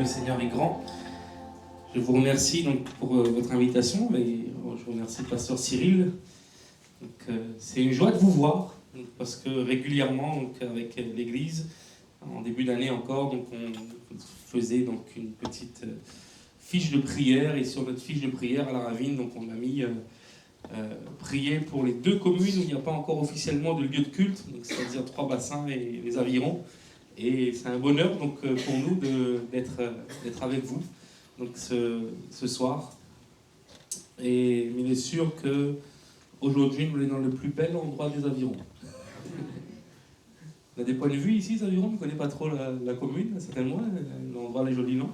le Seigneur est grand. Je vous remercie donc pour votre invitation et je remercie le pasteur Cyril. C'est une joie de vous voir parce que régulièrement donc, avec l'église, en début d'année encore, donc, on faisait donc, une petite fiche de prière et sur notre fiche de prière à la Ravine, donc, on a mis prier pour les 2 communes où il n'y a pas encore officiellement de lieu de culte, c'est-à-dire Trois-Bassins et les Avirons. Et c'est un bonheur donc, pour nous d'être avec vous donc, ce soir. Et il est sûr qu'aujourd'hui, nous sommes dans le plus bel endroit des Avirons. On a des points de vue ici, les Avirons, on ne connaît pas trop la commune, certainement. L'endroit est joli, non?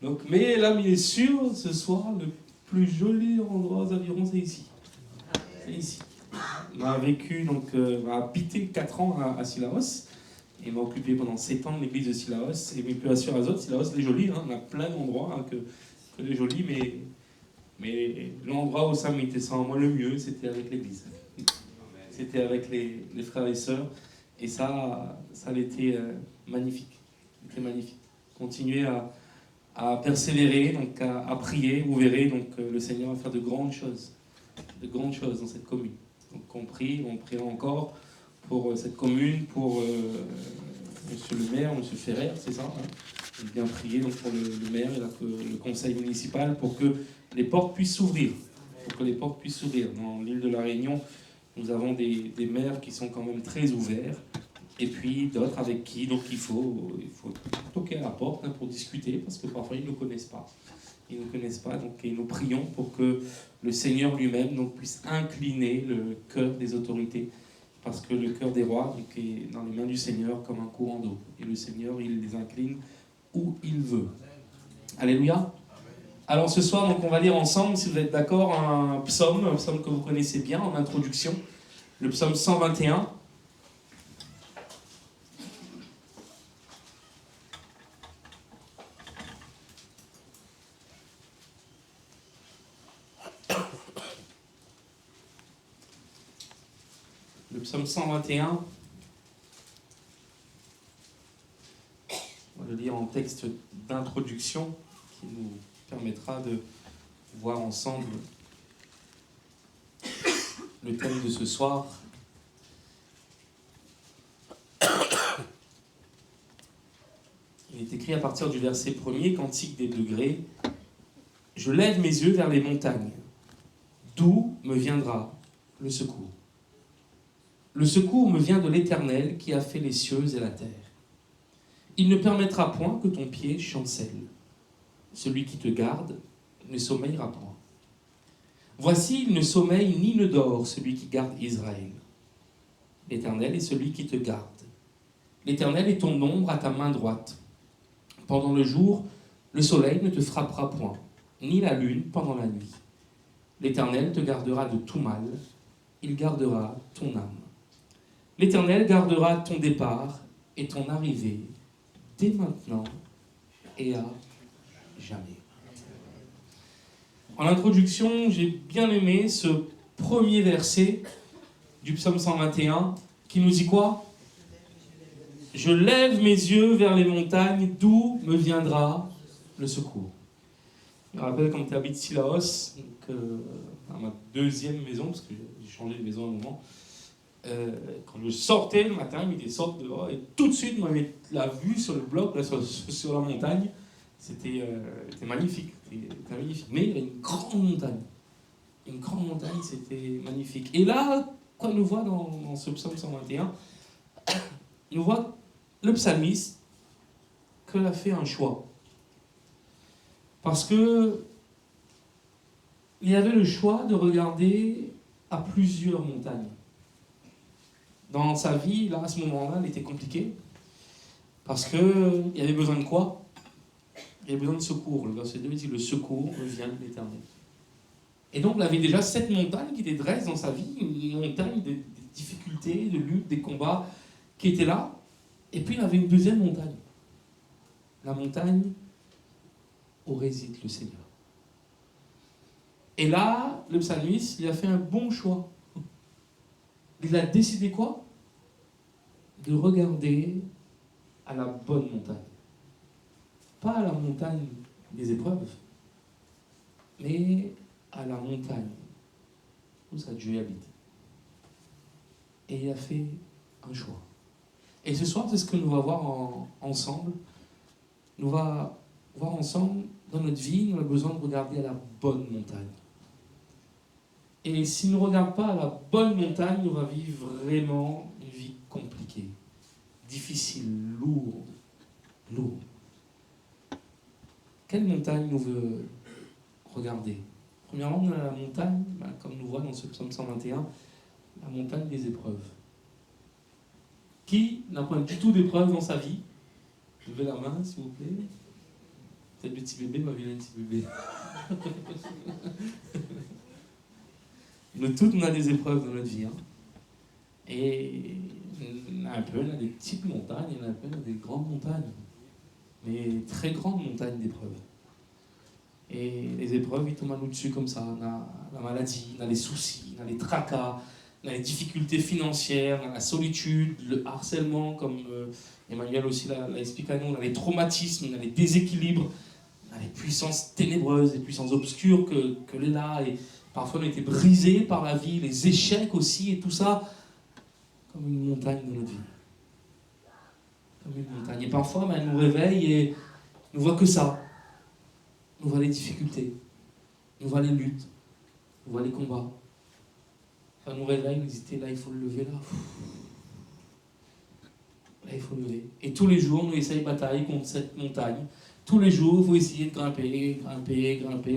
Donc, mais là, il est sûr, ce soir, le plus joli endroit aux Avirons, c'est ici. C'est ici. On a vécu, donc, on a habité 4 ans à Sillaos, et m'a occupé pendant 7 ans de l'église de Sillaos, et puis à Surazot, Sillaos, c'est joli, hein, on a plein d'endroits que les jolis, mais l'endroit où ça m'était sans moi le mieux, c'était avec l'église. C'était avec les frères et sœurs, et ça a été magnifique. C'était magnifique. Continuez à persévérer, donc à prier, vous verrez, donc le Seigneur va faire de grandes choses dans cette commune. Donc on priera encore pour cette commune, pour monsieur le maire, monsieur Ferrer, c'est ça, hein, bien prier donc, pour le maire et le conseil municipal pour que les portes puissent s'ouvrir. Dans l'île de la Réunion, nous avons des maires qui sont quand même très ouverts, et puis d'autres avec qui donc il faut toquer à la porte hein, pour discuter, parce que parfois ils ne nous connaissent pas. Donc, et nous prions pour que le Seigneur lui-même donc, puisse incliner le cœur des autorités, parce que le cœur des rois donc, est dans les mains du Seigneur comme un courant d'eau. Et le Seigneur, il les incline où il veut. Alléluia. Alors ce soir, donc, on va lire ensemble, si vous êtes d'accord, un psaume que vous connaissez bien en introduction, le psaume 121. Le psaume 121, on va le lire en texte d'introduction qui nous permettra de voir ensemble le thème de ce soir. Il est écrit à partir du verset 1er, Cantique des degrés. « Je lève mes yeux vers les montagnes. D'où me viendra le secours? Le secours me vient de l'Éternel qui a fait les cieux et la terre. Il ne permettra point que ton pied chancelle. Celui qui te garde ne sommeillera point. Voici, il ne sommeille ni ne dort celui qui garde Israël. L'Éternel est celui qui te garde. L'Éternel est ton ombre à ta main droite. Pendant le jour, le soleil ne te frappera point, ni la lune pendant la nuit. L'Éternel te gardera de tout mal, il gardera ton âme. L'Éternel gardera ton départ et ton arrivée, dès maintenant et à jamais. En introduction, j'ai bien aimé ce premier verset du psaume 121 qui nous dit quoi? Je lève mes yeux vers les montagnes, d'où me viendra le secours. Je me rappelle quand tu habites Sillaos, à ma 2e maison, parce que j'ai changé de maison à un moment, quand je sortais le matin, il m'était sorti dehors, et tout de suite, moi, la vue sur le bloc, là, sur la montagne, c'était magnifique. C'était magnifique. Mais il y avait une grande montagne. Une grande montagne, c'était magnifique. Et là, quoi nous voit dans ce psaume 121, nous voit le psalmiste qu'il a fait un choix. Parce que il y avait le choix de regarder à plusieurs montagnes. Dans sa vie, là, à ce moment-là, elle était compliquée. Parce qu'il y avait besoin de quoi? Il y avait besoin de secours. Le verset 2 dit, le secours me vient de l'Éternel. Et donc, il avait déjà 7 montagnes qui étaient dressées dans sa vie, une montagne de difficultés, de luttes, des combats qui étaient là. Et puis, il avait une deuxième montagne. La montagne où réside le Seigneur. Et là, le psalmiste, il a fait un bon choix. Il a décidé quoi? De regarder à la bonne montagne. pas à la montagne des épreuves, mais à la montagne où sa Dieu habite. Et il a fait un choix. Et ce soir, c'est ce que nous allons voir ensemble. Nous allons voir ensemble, dans notre vie, nous avons besoin de regarder à la bonne montagne. Et si nous ne regardons pas à la bonne montagne, nous allons vivre vraiment une vie compliquée, difficile, lourde. Quelle montagne nous veut regarder? Premièrement, on a la montagne, comme nous voit dans ce psaume 121, la montagne des épreuves. Qui n'a pas du tout d'épreuve dans sa vie? Levez la main, s'il vous plaît. Peut-être le petit bébé, ma vilaine petit bébé. Nous tous, on a des épreuves dans notre vie. Hein. Et il y en a un peu, on a des petites montagnes, il y en a un peu, on a des grandes montagnes. Mais très grandes montagnes d'épreuves. Et les épreuves, ils tombent à nous dessus comme ça. On a la maladie, on a les soucis, on a les tracas, on a les difficultés financières, on a la solitude, le harcèlement, comme Emmanuel aussi l'a expliqué à nous, on a les traumatismes, on a les déséquilibres, on a les puissances ténébreuses, les puissances obscures que l'est là. Et parfois, on a été brisés par la vie, les échecs aussi, et tout ça, comme une montagne dans notre vie. Comme une montagne. Et parfois, elle nous réveille et nous voit que ça. Nous voit les difficultés, nous voit les luttes, nous voit les combats. Enfin, nous réveille, nous dit, là, il faut le lever, là. Là, il faut le lever. Et tous les jours, nous essayons de batailler contre cette montagne. Tous les jours, il faut essayer de grimper,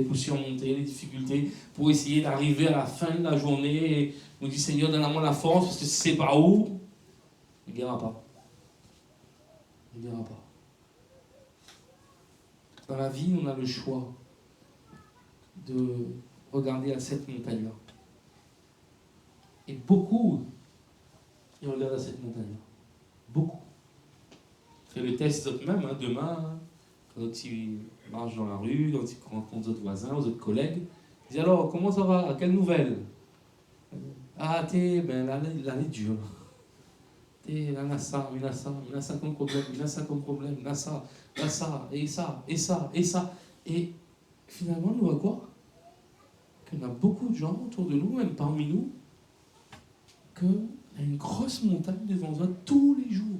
pour surmonter les difficultés, pour essayer d'arriver à la fin de la journée. Et nous dit, Seigneur, donne-moi la force, parce que si c'est pas où, il ne guérira pas. Il ne guérira pas. Dans la vie, on a le choix de regarder à cette montagne-là. Et beaucoup, ils regardent à cette montagne-là. Beaucoup. Faites le test eux-mêmes, hein, demain, quand ils marchent dans la rue, quand ils rencontrent d'autres voisins, aux autres collègues. Ils disent alors, comment ça va? Quelle nouvelle? Ah, l'année est dure. Il a ça comme problème, il a ça comme problème, il a ça, et ça. Et finalement, on voit quoi? Qu'on a beaucoup de gens autour de nous, même parmi nous, qu'il y a une grosse montagne devant toi tous les jours.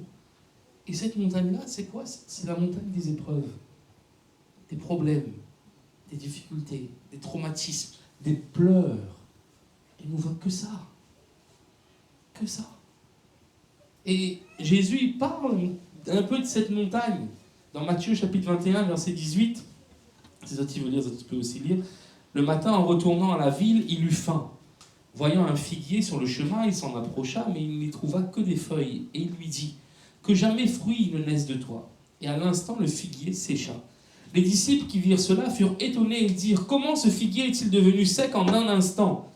Et cette montagne-là, c'est quoi? C'est la montagne des épreuves, des problèmes, des difficultés, des traumatismes, des pleurs. Et on ne voit que ça. Que ça. Et Jésus, il parle un peu de cette montagne. Dans Matthieu chapitre 21, verset 18, si ça tu veux lire, ça tu peux aussi lire. Le matin, en retournant à la ville, il eut faim. Voyant un figuier sur le chemin, il s'en approcha, mais il n'y trouva que des feuilles. Et il lui dit, que jamais fruit ne naisse de toi. Et à l'instant, le figuier sécha. Les disciples qui virent cela furent étonnés et dirent, comment ce figuier est-il devenu sec en un instant?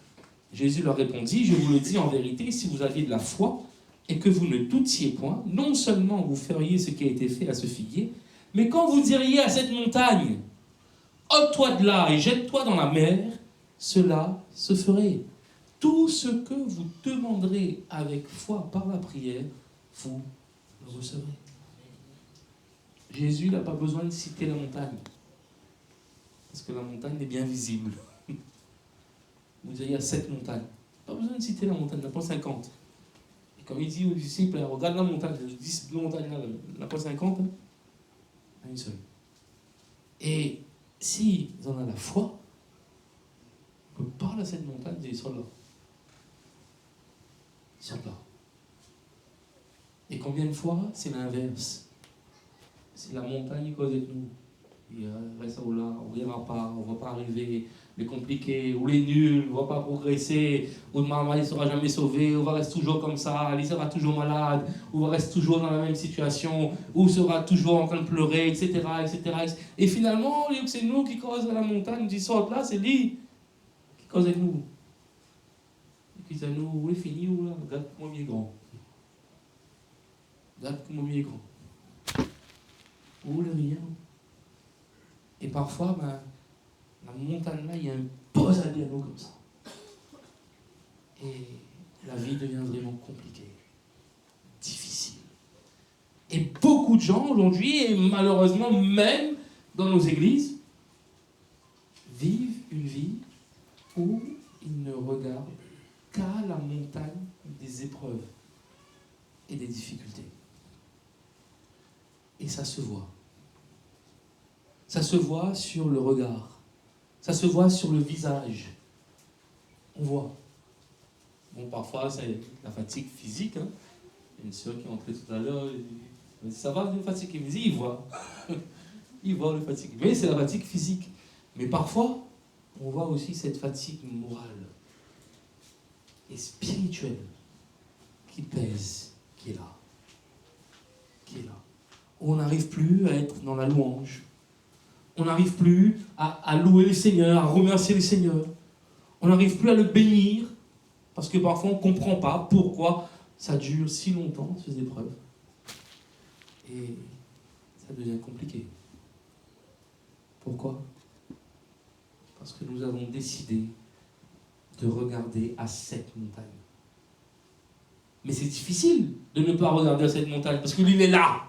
Jésus leur répondit, je vous le dis en vérité, si vous aviez de la foi, et que vous ne doutiez point, non seulement vous feriez ce qui a été fait à ce figuier, mais quand vous diriez à cette montagne, ôte-toi de là et jette-toi dans la mer, cela se ferait. Tout ce que vous demanderez avec foi par la prière, vous le recevrez. Jésus n'a pas besoin de citer la montagne, parce que la montagne est bien visible. Vous diriez à cette montagne. Pas besoin de citer la montagne, la point 50. Comme il dit aux disciples, regarde la montagne, la montagne là, la point 50, à une seule. Et s'ils en ont la foi, on peut parler à cette montagne et ils sont là. Ils sont là. Et combien de fois, c'est l'inverse. C'est la montagne qui cause de nous. Il reste là, on ne verra pas, on ne va pas arriver. Les compliqués, ou les nuls, on ne va pas progresser, ou maman ne sera jamais sauvé, on va rester toujours comme ça, il sera toujours malade, ou on va rester toujours dans la même situation, ou sera toujours en train de pleurer, etc. Et finalement, c'est nous qui causons la montagne, qui sortent là, c'est lui qui cause nous. Et qui dit nous, où est fini, ou là, regarde comment il est grand. Regarde comment il est grand. Où le rien. Et parfois, la montagne là, il y a un pose à nous comme ça. Et la vie devient vraiment compliquée, difficile. Et beaucoup de gens aujourd'hui, et malheureusement même dans nos églises, vivent une vie où ils ne regardent qu'à la montagne des épreuves et des difficultés. Et ça se voit. Ça se voit sur le regard. Ça se voit sur le visage. On voit. Bon, parfois, c'est la fatigue physique. Hein. Il y a une sœur qui est entrée tout à l'heure. Elle dit, ça va, vous êtes fatigué? Il me dit, il voit. Il voit le fatigue. Mais c'est la fatigue physique. Mais parfois, on voit aussi cette fatigue morale et spirituelle qui pèse, qui est là. Qui est là. On n'arrive plus à être dans la louange. On n'arrive plus à louer le Seigneur, à remercier le Seigneur. On n'arrive plus à le bénir, parce que parfois on ne comprend pas pourquoi ça dure si longtemps, ces épreuves. Et ça devient compliqué. Pourquoi? Parce que nous avons décidé de regarder à cette montagne. Mais c'est difficile de ne pas regarder à cette montagne, parce que lui, il est là.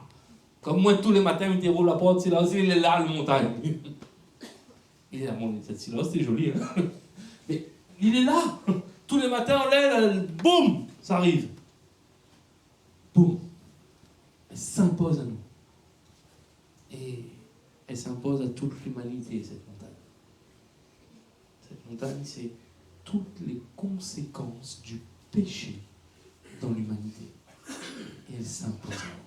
Comme moi, tous les matins, il déroule la porte, c'est là aussi, il est là, la montagne. Il est là, bon, cette silence, c'est joli, hein. Mais il est là. Tous les matins, on l'aide, boum, ça arrive. Boum. Elle s'impose à nous. Et elle s'impose à toute l'humanité, cette montagne. Cette montagne, c'est toutes les conséquences du péché dans l'humanité. Et elle s'impose à nous.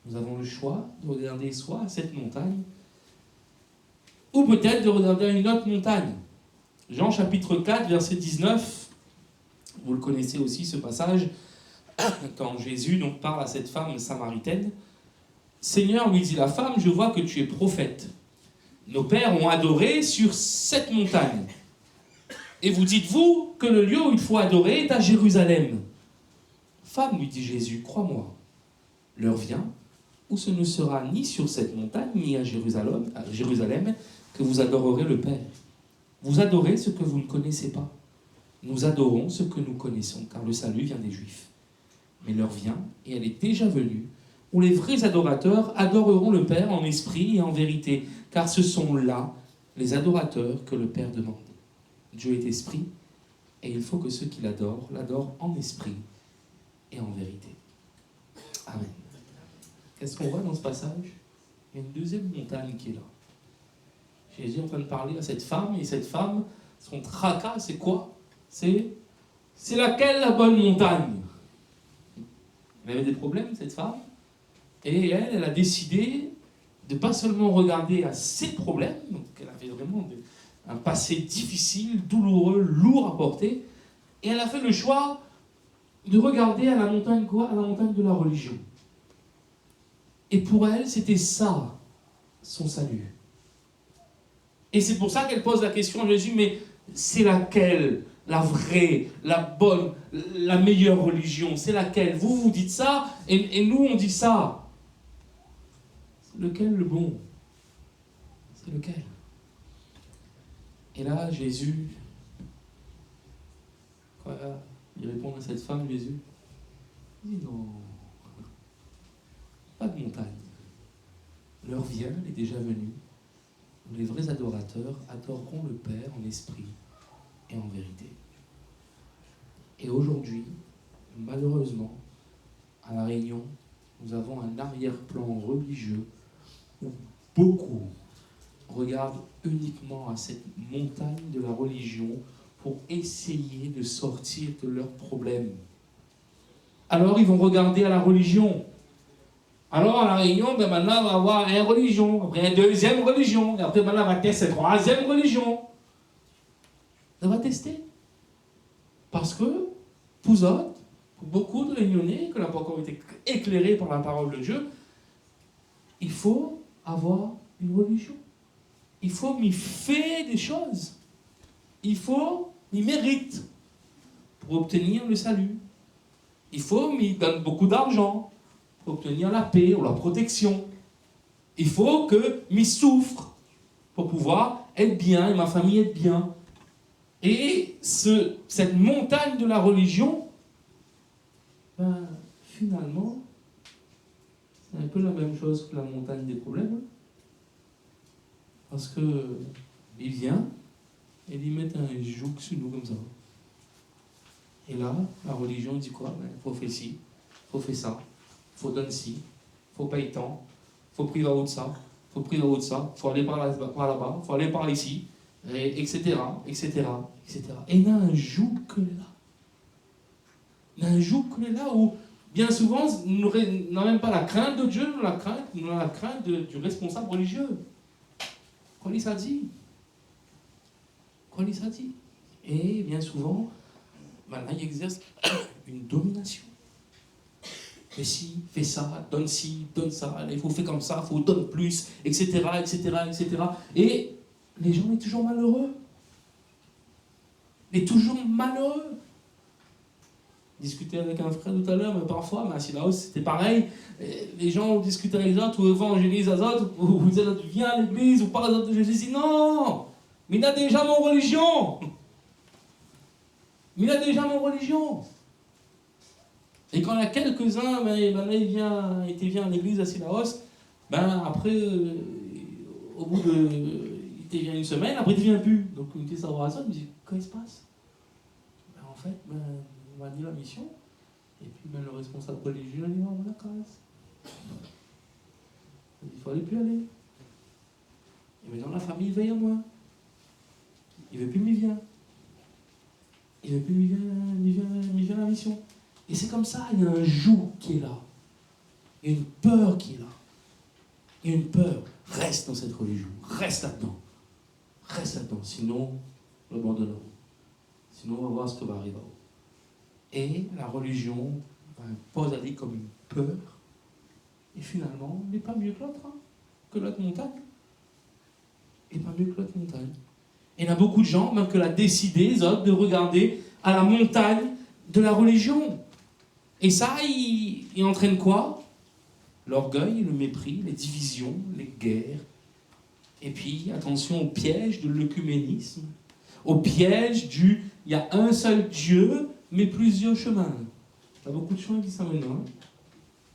Nous avons le choix de regarder soit à cette montagne, ou peut-être de regarder à une autre montagne. Jean chapitre 4, verset 19, vous le connaissez aussi ce passage, quand Jésus donc parle à cette femme samaritaine. Seigneur, lui dit la femme, je vois que tu es prophète. Nos pères ont adoré sur cette montagne. Et vous dites-vous que le lieu où il faut adorer est à Jérusalem. Femme, lui dit Jésus, crois-moi, l'heure vient où ce ne sera ni sur cette montagne, ni à Jérusalem, que vous adorerez le Père. Vous adorez ce que vous ne connaissez pas. Nous adorons ce que nous connaissons, car le salut vient des Juifs. Mais l'heure vient, et elle est déjà venue, où les vrais adorateurs adoreront le Père en esprit et en vérité, car ce sont là les adorateurs que le Père demande. Dieu est esprit, et il faut que ceux qui l'adorent en esprit et en vérité. Amen. Qu'est-ce qu'on voit dans ce passage? Il y a une deuxième montagne qui est là. Jésus est en train de parler à cette femme, et cette femme, son tracas, c'est quoi? C'est laquelle la bonne montagne? Elle avait des problèmes, cette femme, et elle a décidé de pas seulement regarder à ses problèmes, donc elle avait vraiment un passé difficile, douloureux, lourd à porter, et elle a fait le choix de regarder à la montagne quoi? À la montagne de la religion. Et pour elle, c'était ça, son salut. Et c'est pour ça qu'elle pose la question à Jésus, mais c'est laquelle, la vraie, la bonne, la meilleure religion? C'est laquelle? Vous, vous dites ça, et nous, on dit ça. C'est lequel le bon? C'est lequel? Et là, Jésus, quoi, il répond à cette femme, Jésus, il dit non, pas de montagne. L'heure vient, elle est déjà venue, où les vrais adorateurs adoreront le Père en esprit et en vérité. Et aujourd'hui, malheureusement, à La Réunion, nous avons un arrière-plan religieux où beaucoup regardent uniquement à cette montagne de la religion pour essayer de sortir de leurs problèmes. Alors ils vont regarder à la religion. Alors à La Réunion, maintenant on va avoir une religion, après une deuxième religion, et après maintenant on va tester une troisième religion. On va tester. Parce que, pour autres, pour beaucoup de Réunionnais qui n'ont pas encore été éclairés par la parole de Dieu, il faut avoir une religion. Il faut m'y faire des choses. Il faut m'y mériter pour obtenir le salut. Il faut m'y donner beaucoup d'argent pour obtenir la paix ou la protection. Il faut que m'y souffre pour pouvoir être bien et ma famille être bien. Et cette montagne de la religion, finalement, C'est un peu la même chose que la montagne des problèmes. Parce que il vient et il met un joug sur nous comme ça. Et là, la religion dit quoi? Il faut faire ci, il faut faire ça, il faut donner ci, il faut payer tant, il faut prier là-haut de ça, il faut prier là-haut de ça, il faut aller par là-bas, il faut aller par ici, et etc., etc., etc. Et il y a un joug que là. Il y a un joug que là où, bien souvent, nous n'avons même pas la crainte de Dieu, nous avons la crainte du responsable religieux. Quoi ça dit? Quoi ça dit? Et bien souvent, là, il exerce une domination. Fais ci, fais ça, donne ci, donne ça, il faut faire comme ça, il faut donner plus, etc., etc., etc. Et les gens sont toujours malheureux. Ils sont toujours malheureux. Discuter avec un frère tout à l'heure, mais parfois, mais à Silaos, c'était pareil. Les gens discutent avec les autres, ou évangélisent les autres, ou vous dites, viens à l'église, ou par les autres de Jésus. Non, mais il a déjà mon religion. Il a déjà mon religion. Et quand il y a quelques-uns, il vient à l'église à Silaos, après, au bout de. Il vient une semaine, après il ne vient plus. Donc, une petite adoration, il me dit, qu'est-ce qui se passe? En fait, on m'a dit la mission, et puis le responsable religieux a dit, on la casse. Il ne fallait plus aller. Et maintenant, la famille veille à moi. Il ne veut plus m'y vient. Il ne veut plus m'y vient à la mission. Et c'est comme ça, il y a un joug qui est là. Il y a une peur qui est là. Il y a une peur. Reste dans cette religion. Reste là-dedans. Reste là-dedans. Sinon, nous l'abandonnons. Sinon, on va voir ce qui va arriver. Et la religion pose à lui comme une peur. Et finalement, il n'est pas mieux que l'autre. Que l'autre montagne. Il n'est pas mieux que l'autre montagne. Et il y a beaucoup de gens, même que l'a décidé, les autres, de regarder à la montagne de la religion. Et ça, il entraîne quoi? L'orgueil, le mépris, les divisions, les guerres. Et puis, attention au piège de l'œcuménisme, au piège il y a un seul Dieu, mais plusieurs chemins. Il y a beaucoup de chemins qui sont maintenant.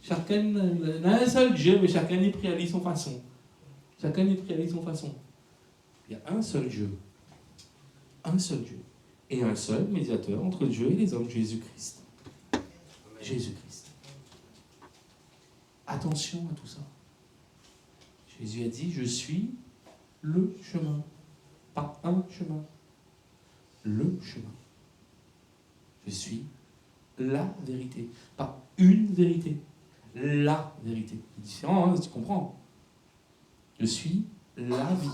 Chacun a un seul Dieu, mais chacun est pris à son façon. Chacun est pris à son façon. Il y a un seul Dieu. Un seul Dieu. Et un seul médiateur entre Dieu et les hommes, Jésus-Christ. Jésus-Christ. Attention à tout ça. Jésus a dit, je suis le chemin. Pas un chemin. Le chemin. Je suis la vérité. Pas une vérité. La vérité. C'est différent, tu comprends? Je suis la vie.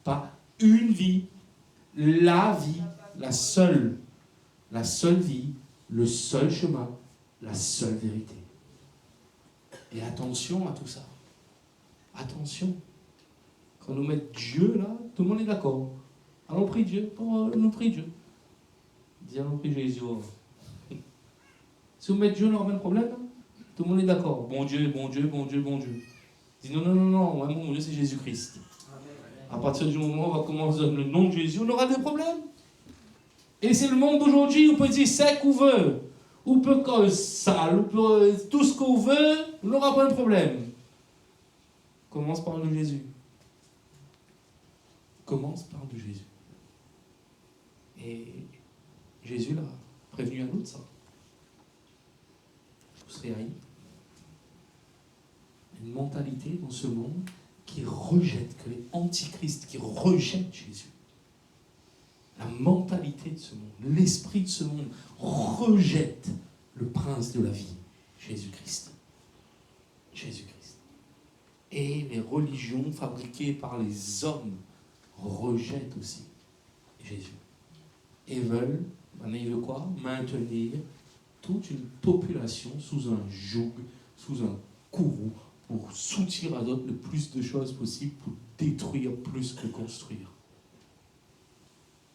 Pas une vie. La vie. La seule vie. Le seul chemin. La seule vérité. Et attention à tout ça. Attention. Quand nous mettons Dieu là, tout le monde est d'accord. Allons prier Dieu. Allons prier Dieu. Dis allons prier Jésus. Si vous mettez Dieu, on aura pas de problème. Tout le monde est d'accord. Bon Dieu, bon Dieu, bon Dieu, bon Dieu. Dis non, moi, mon Dieu, c'est Jésus-Christ. À partir du moment où on va commencer à donner le nom de Jésus, on aura des problèmes. Et c'est le monde d'aujourd'hui où on peut dire sec ou veut. Ou peut sale, ou peut tout ce qu'on veut, on n'aura pas de problème. Commence par le Jésus. Commence par le Jésus. Et Jésus l'a prévenu à nous de ça. Vous serez haïs. Une mentalité dans ce monde qui rejette, que les antichrists qui rejettent Jésus. La mentalité de ce monde, l'esprit de ce monde rejette le prince de la vie, Jésus-Christ. Jésus-Christ. Et les religions fabriquées par les hommes rejettent aussi Jésus. Et veulent, il veut quoi? Maintenir toute une population sous un joug, sous un courroux, pour soutirer à d'autres le plus de choses possibles, pour détruire plus que construire.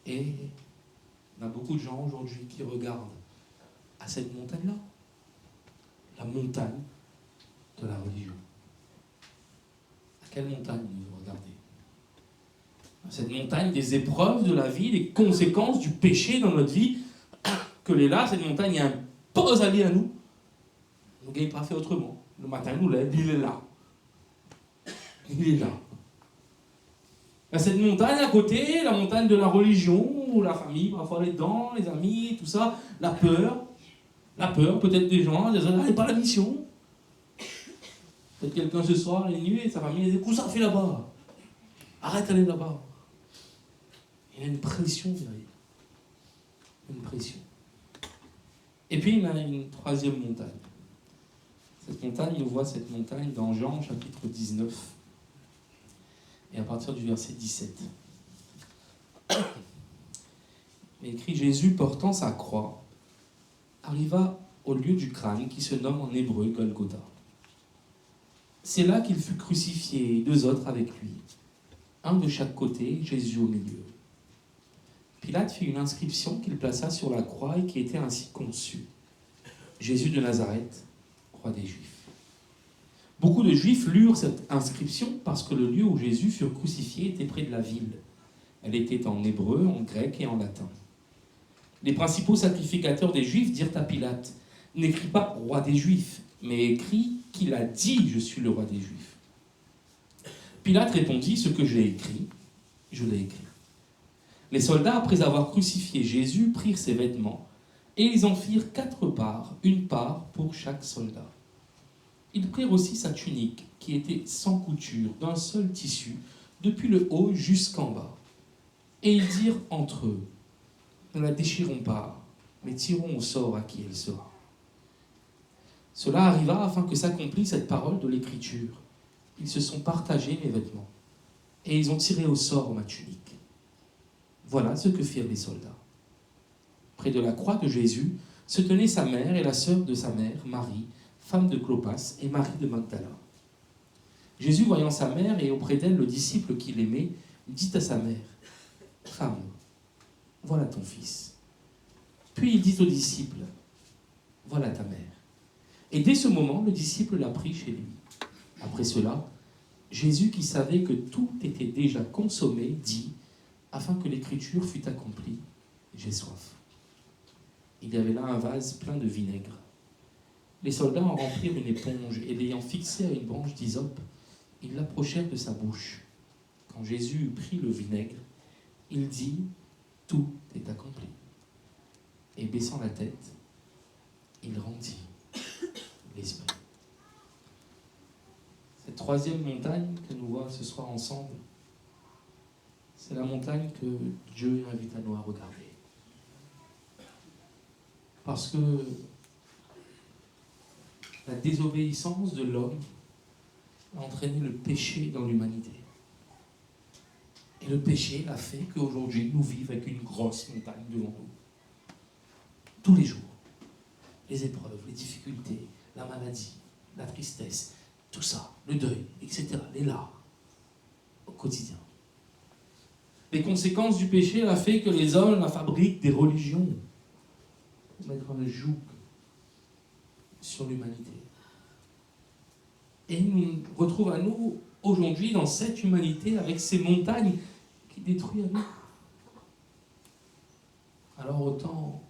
Et il y a beaucoup de gens aujourd'hui qui regardent à cette montagne-là, la montagne de la religion. À quelle montagne vous regardez? Cette montagne des épreuves de la vie, des conséquences du péché dans notre vie, que là, cette montagne impose à nous. Nous n'avons pas fait autrement. Le matin, il nous lève, il est là. Il est là. Il y a cette montagne à côté, la montagne de la religion, la famille, parfois les dents, les amis, tout ça, la peur. La peur, peut-être des gens, des autres, pas la mission. Peut-être quelqu'un ce soir, il est nu et sa famille dit, qu'est-ce que ça fait là-bas? Arrête d'aller là-bas. Il y a une pression derrière. Une pression. Et puis il y a une troisième montagne. Cette montagne, on voit cette montagne dans Jean chapitre 19. Et à partir du verset 17. Il est écrit, Jésus portant sa croix arriva au lieu du crâne qui se nomme en hébreu Golgotha. C'est là qu'il fut crucifié, 2 autres avec lui, un de chaque côté, Jésus au milieu. Pilate fit une inscription qu'il plaça sur la croix et qui était ainsi conçue. Jésus de Nazareth, roi des Juifs. Beaucoup de Juifs lurent cette inscription parce que le lieu où Jésus fut crucifié était près de la ville. Elle était en hébreu, en grec et en latin. Les principaux sacrificateurs des Juifs dirent à Pilate, « N'écris pas roi des Juifs, mais écris qu'il a dit « Je suis le roi des Juifs ». Pilate répondit, « Ce que j'ai écrit, je l'ai écrit ». Les soldats, après avoir crucifié Jésus, prirent ses vêtements et ils en firent 4 parts, une part pour chaque soldat. Ils prirent aussi sa tunique, qui était sans couture, d'un seul tissu, depuis le haut jusqu'en bas. Et ils dirent entre eux, « Ne la déchirons pas, mais tirons au sort à qui elle sera. » Cela arriva afin que s'accomplisse cette parole de l'Écriture. Ils se sont partagés mes vêtements, et ils ont tiré au sort ma tunique. Voilà ce que firent les soldats. Près de la croix de Jésus se tenaient sa mère et la sœur de sa mère, Marie, femme de Clopas, et Marie de Magdala. Jésus, voyant sa mère et auprès d'elle le disciple qu'il aimait, dit à sa mère, « Femme, voilà ton fils. » Puis il dit au disciple, « Voilà ta mère. » Et dès ce moment, le disciple l'a pris chez lui. Après cela, Jésus, qui savait que tout était déjà consommé, dit, afin que l'écriture fût accomplie, « J'ai soif. » Il y avait là un vase plein de vinaigre. Les soldats en remplirent une éponge et l'ayant fixée à une branche d'hysope, ils l'approchèrent de sa bouche. Quand Jésus eut pris le vinaigre, il dit, « Tout est accompli. » Et baissant la tête, il rendit l'esprit. Cette troisième montagne que nous voyons ce soir ensemble, c'est la montagne que Dieu invite à nous à regarder. Parce que la désobéissance de l'homme a entraîné le péché dans l'humanité. Et le péché a fait qu'aujourd'hui, nous vivons avec une grosse montagne devant nous. Tous les jours. Les épreuves, les difficultés, la maladie, la tristesse, tout ça, le deuil, etc., les larmes, au quotidien. Les conséquences du péché a fait que les hommes fabriquent des religions pour mettre un joug sur l'humanité. Et il nous retrouve à nous aujourd'hui dans cette humanité avec ces montagnes qui détruisent à nous. Alors autant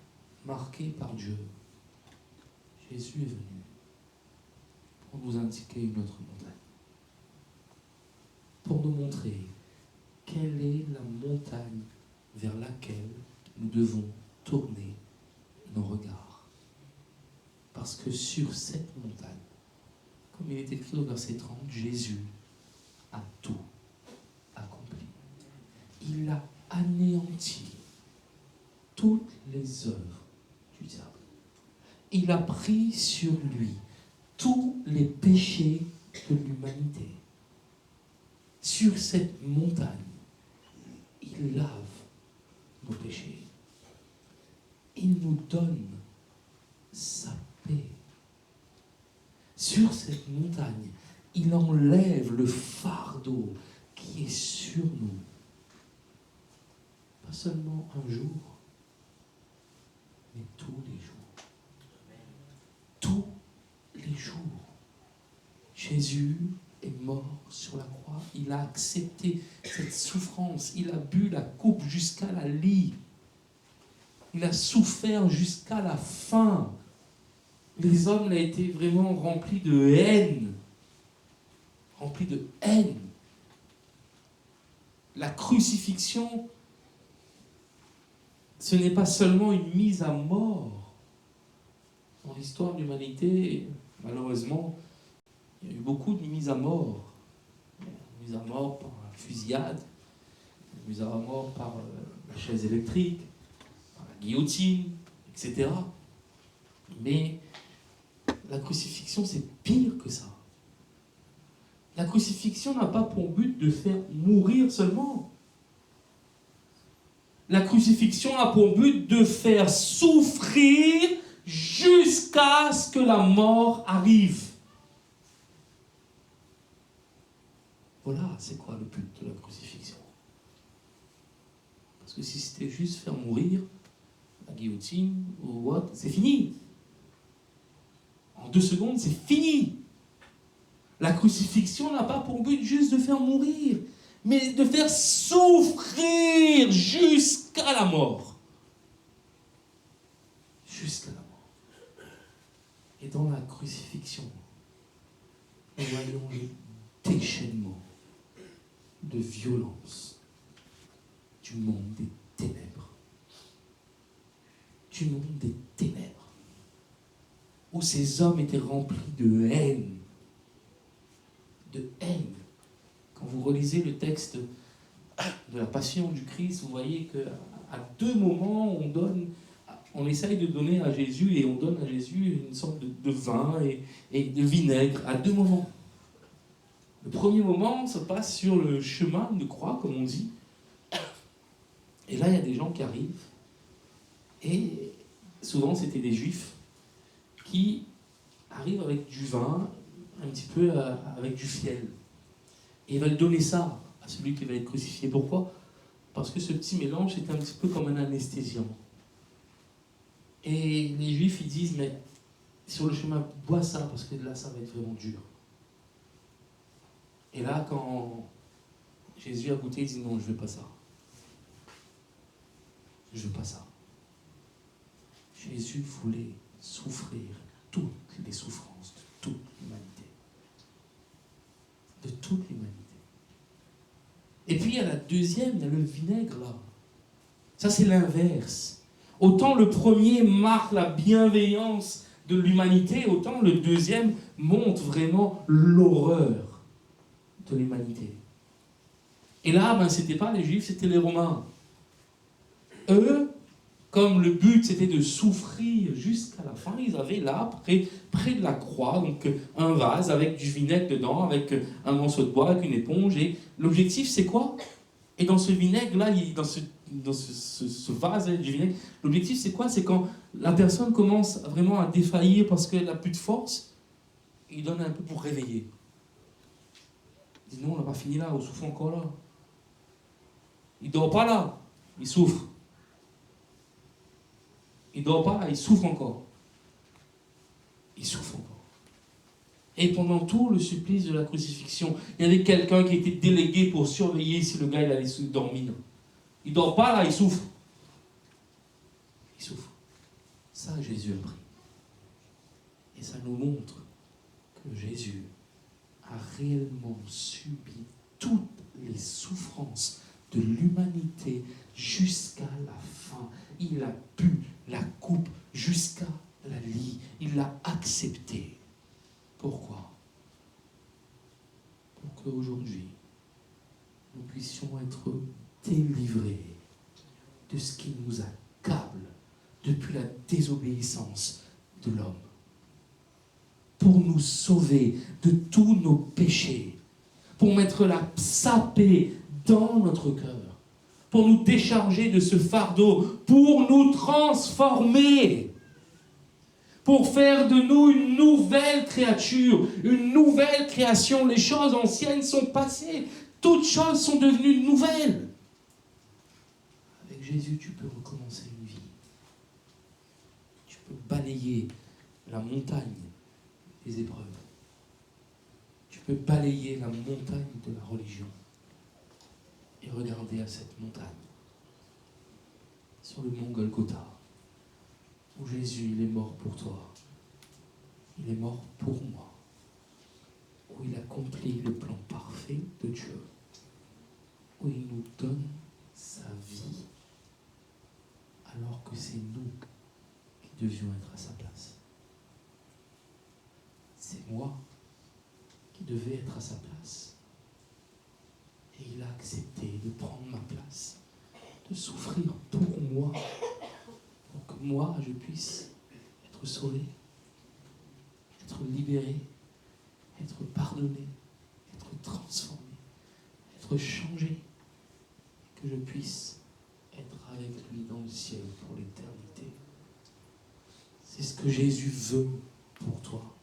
marqué par Dieu, Jésus est venu pour nous indiquer une autre montagne, pour nous montrer quelle est la montagne vers laquelle nous devons tourner nos regards. Parce que sur cette montagne, comme il est écrit au verset 30, Jésus a tout accompli. Il a anéanti toutes les œuvres du diable. Il a pris sur lui tous les péchés de l'humanité. Sur cette montagne, il lave nos péchés. Il nous donne sa paix. Sur cette montagne, il enlève le fardeau qui est sur nous. Pas seulement un jour, mais tous les jours. Tous les jours. Jésus est mort sur la croix. Il a accepté cette souffrance. Il a bu la coupe jusqu'à la lie. Il a souffert jusqu'à la fin. Les hommes ont été vraiment remplis de haine. Remplis de haine. La crucifixion, ce n'est pas seulement une mise à mort. Dans l'histoire de l'humanité, malheureusement, il y a eu beaucoup de mises à mort. Mise à mort par la fusillade, mise à mort par la chaise électrique, par la guillotine, etc. Mais la crucifixion, c'est pire que ça. La crucifixion n'a pas pour but de faire mourir seulement. La crucifixion a pour but de faire souffrir jusqu'à ce que la mort arrive. Voilà, c'est quoi le but de la crucifixion? Parce que si c'était juste faire mourir, la guillotine ou what, c'est fini. En 2 secondes, c'est fini. La crucifixion n'a pas pour but juste de faire mourir, mais de faire souffrir jusqu'à la mort. Jusqu'à la mort. Et dans la crucifixion, nous voyons le déchaînement de violence du monde des ténèbres. Du monde des ténèbres. Où ces hommes étaient remplis de haine. De haine. Quand vous relisez le texte de la Passion du Christ, vous voyez qu'à 2 moments, on essaye de donner à Jésus, et on donne à Jésus une sorte de vin et de vinaigre, à 2 moments. Le premier moment se passe sur le chemin de croix, comme on dit. Et là, il y a des gens qui arrivent. Et souvent, c'était des Juifs qui arrivent avec du vin, un petit peu avec du fiel. Et ils veulent donner ça à celui qui va être crucifié. Pourquoi? Parce que ce petit mélange est un petit peu comme un anesthésiant. Et les Juifs, ils disent, mais sur le chemin, bois ça, parce que là, ça va être vraiment dur. Et là, quand Jésus a goûté, il dit, non, je ne veux pas ça. Je ne veux pas ça. Jésus voulait souffrir toutes les souffrances de toute l'humanité. De toute l'humanité. Et puis il y a la deuxième, il y a le vinaigre là. Ça c'est l'inverse. Autant le premier marque la bienveillance de l'humanité, autant le deuxième montre vraiment l'horreur de l'humanité. Et là, c'était pas les Juifs, c'était les Romains. Eux, comme le but c'était de souffrir jusqu'à la fin, ils avaient là, près de la croix, donc un vase avec du vinaigre dedans, avec un morceau de bois, avec une éponge. Et l'objectif c'est quoi? Et dans ce vinaigre-là, dans ce vase du vinaigre, l'objectif c'est quoi? C'est quand la personne commence vraiment à défaillir parce qu'elle n'a plus de force, il donne un peu pour réveiller. Il dit non, on n'a pas fini là, on souffre encore là. Il ne dort pas là, il souffre. Il ne dort pas là, il souffre encore. Il souffre encore. Et pendant tout le supplice de la crucifixion, il y avait quelqu'un qui était délégué pour surveiller si le gars il allait dormir. Il ne dort pas là, il souffre. Il souffre. Ça, Jésus a pris. Et ça nous montre que Jésus a réellement subi toutes les souffrances de l'humanité jusqu'à la fin. Il a bu la coupe jusqu'à la lie. Il l'a accepté. Pourquoi? Pour qu'aujourd'hui, nous puissions être délivrés de ce qui nous accable depuis la désobéissance de l'homme. Pour nous sauver de tous nos péchés. Pour mettre sa paix dans notre cœur. Pour nous décharger de ce fardeau. Pour nous transformer. Pour faire de nous une nouvelle créature, une nouvelle création. Les choses anciennes sont passées. Toutes choses sont devenues nouvelles. Avec Jésus, tu peux recommencer une vie. Tu peux balayer la montagne des épreuves. Tu peux balayer la montagne de la religion et regarder à cette montagne, sur le mont Golgotha, où Jésus il est mort pour toi. Il est mort pour moi. Où il accomplit le plan parfait de Dieu. Où il nous donne sa vie. Alors que c'est nous qui devions être à sa place. C'est moi qui devais être à sa place. Et il a accepté de prendre ma place, de souffrir pour moi, pour que moi je puisse être sauvé, être libéré, être pardonné, être transformé, être changé, que je puisse être avec lui dans le ciel pour l'éternité. C'est ce que Jésus veut pour toi.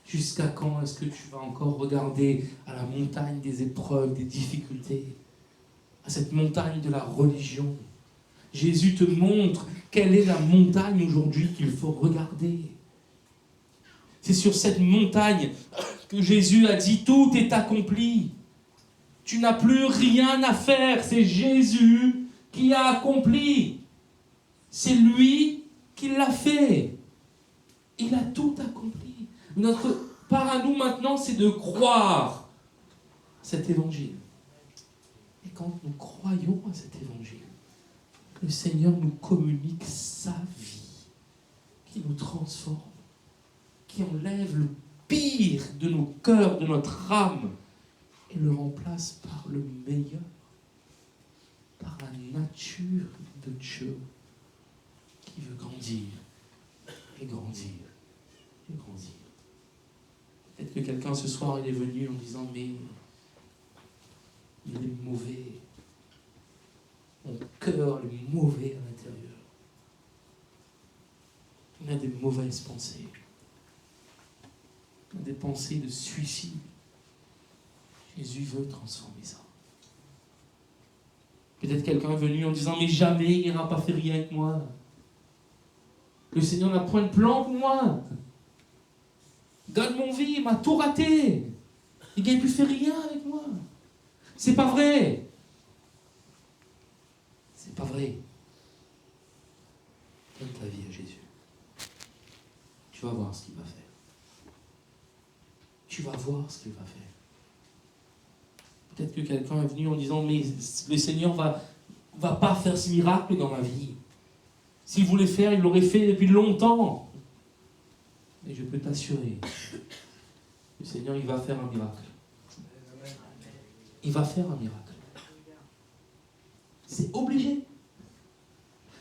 Jusqu'à quand est-ce que tu vas encore regarder à la montagne des épreuves, des difficultés, à cette montagne de la religion? Jésus te montre quelle est la montagne aujourd'hui qu'il faut regarder. C'est sur cette montagne que Jésus a dit « Tout est accompli ». Tu n'as plus rien à faire, c'est Jésus qui a accompli. C'est lui qui l'a fait. Il a tout accompli. Notre part à nous maintenant, c'est de croire à cet évangile. Et quand nous croyons à cet évangile, le Seigneur nous communique sa vie, qui nous transforme, qui enlève le pire de nos cœurs, de notre âme, et le remplace par le meilleur, par la nature de Dieu, qui veut grandir, et grandir, et grandir. Peut-être que quelqu'un ce soir il est venu en disant « Mais il est mauvais. Mon cœur est mauvais à l'intérieur. Il a des mauvaises pensées. Il a des pensées de suicide. » Jésus veut transformer ça. Peut-être quelqu'un est venu en disant « Mais jamais il n'ira pas faire rien avec moi. Le Seigneur n'a point de plan pour moi. God mon vie, il m'a tout raté. Il n'a pu faire rien avec moi. » C'est pas vrai. C'est pas vrai. Donne ta vie à Jésus. Tu vas voir ce qu'il va faire. Tu vas voir ce qu'il va faire. Peut-être que quelqu'un est venu en disant « Mais le Seigneur va pas faire ce miracle dans ma vie. S'il voulait faire, il l'aurait fait depuis longtemps. » Mais je peux t'assurer, le Seigneur, il va faire un miracle. Il va faire un miracle. C'est obligé.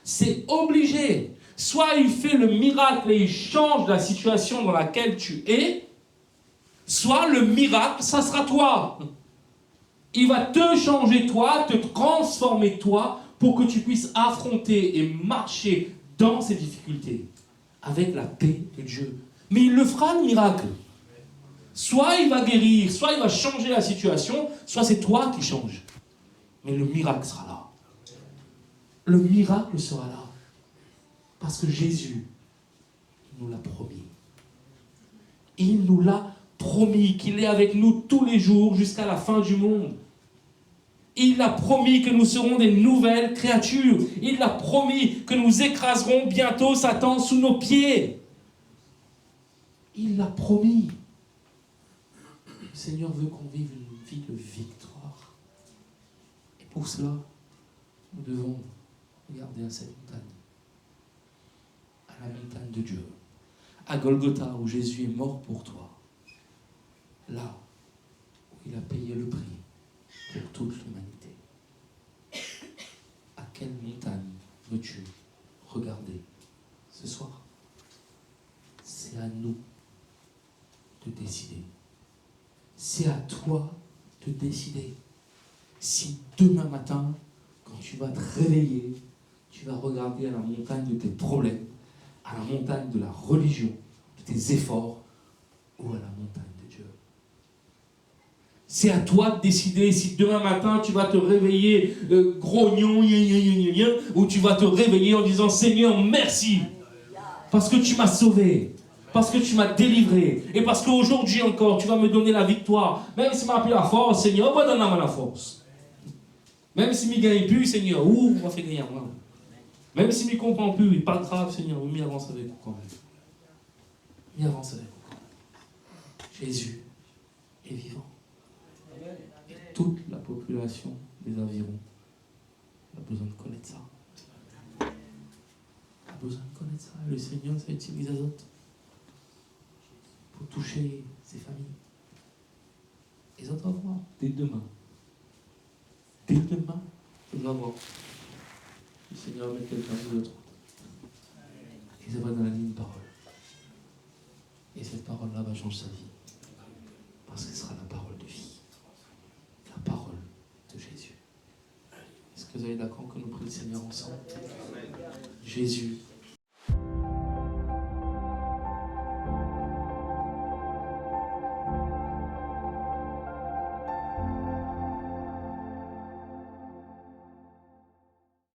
C'est obligé. Soit il fait le miracle et il change la situation dans laquelle tu es, soit le miracle, ça sera toi. Il va te changer toi, te transformer toi, pour que tu puisses affronter et marcher dans ces difficultés avec la paix de Dieu. Mais il le fera, le miracle. Soit il va guérir, soit il va changer la situation, soit c'est toi qui changes. Mais le miracle sera là. Le miracle sera là. Parce que Jésus, il nous l'a promis. Il nous l'a promis qu'il est avec nous tous les jours jusqu'à la fin du monde. Il a promis que nous serons des nouvelles créatures. Il a promis que nous écraserons bientôt Satan sous nos pieds. Il l'a promis. Le Seigneur veut qu'on vive une vie de victoire. Et pour cela, nous devons regarder à cette montagne. À la montagne de Dieu. À Golgotha, où Jésus est mort pour toi. Là où il a payé le prix pour toute l'humanité. À quelle montagne veux-tu regarder ce soir? C'est à nous de décider. C'est à toi de décider. Si demain matin, quand tu vas te réveiller, tu vas regarder à la montagne de tes problèmes, à la montagne de la religion, de tes efforts, ou à la montagne de Dieu. C'est à toi de décider si demain matin tu vas te réveiller grognon, ou tu vas te réveiller en disant Seigneur, merci, parce que tu m'as sauvé. Parce que tu m'as délivré. Et parce qu'aujourd'hui encore, tu vas me donner la victoire. Même si tu m'as appelé la force, Seigneur, va donner la force. Même si je ne gagne plus, Seigneur, on va faire gagner moi. Même si je ne comprends plus, pas grave, Seigneur, on avance avec vous quand même. Mais avancez avec moi. Jésus est vivant. Et toute la population des environs a besoin de connaître ça. A besoin de connaître ça. Et le Seigneur s'est utilisé à d'autres pour toucher ses familles. Et ça doit voir dès demain. Dès demain, ça doit voir. Le Seigneur va mettre quelqu'un sur le trône. Et ça va donner une parole. Et cette parole-là va changer sa vie. Parce que ce sera la parole de vie. La parole de Jésus. Est-ce que vous êtes d'accord que nous prions le Seigneur ensemble? Jésus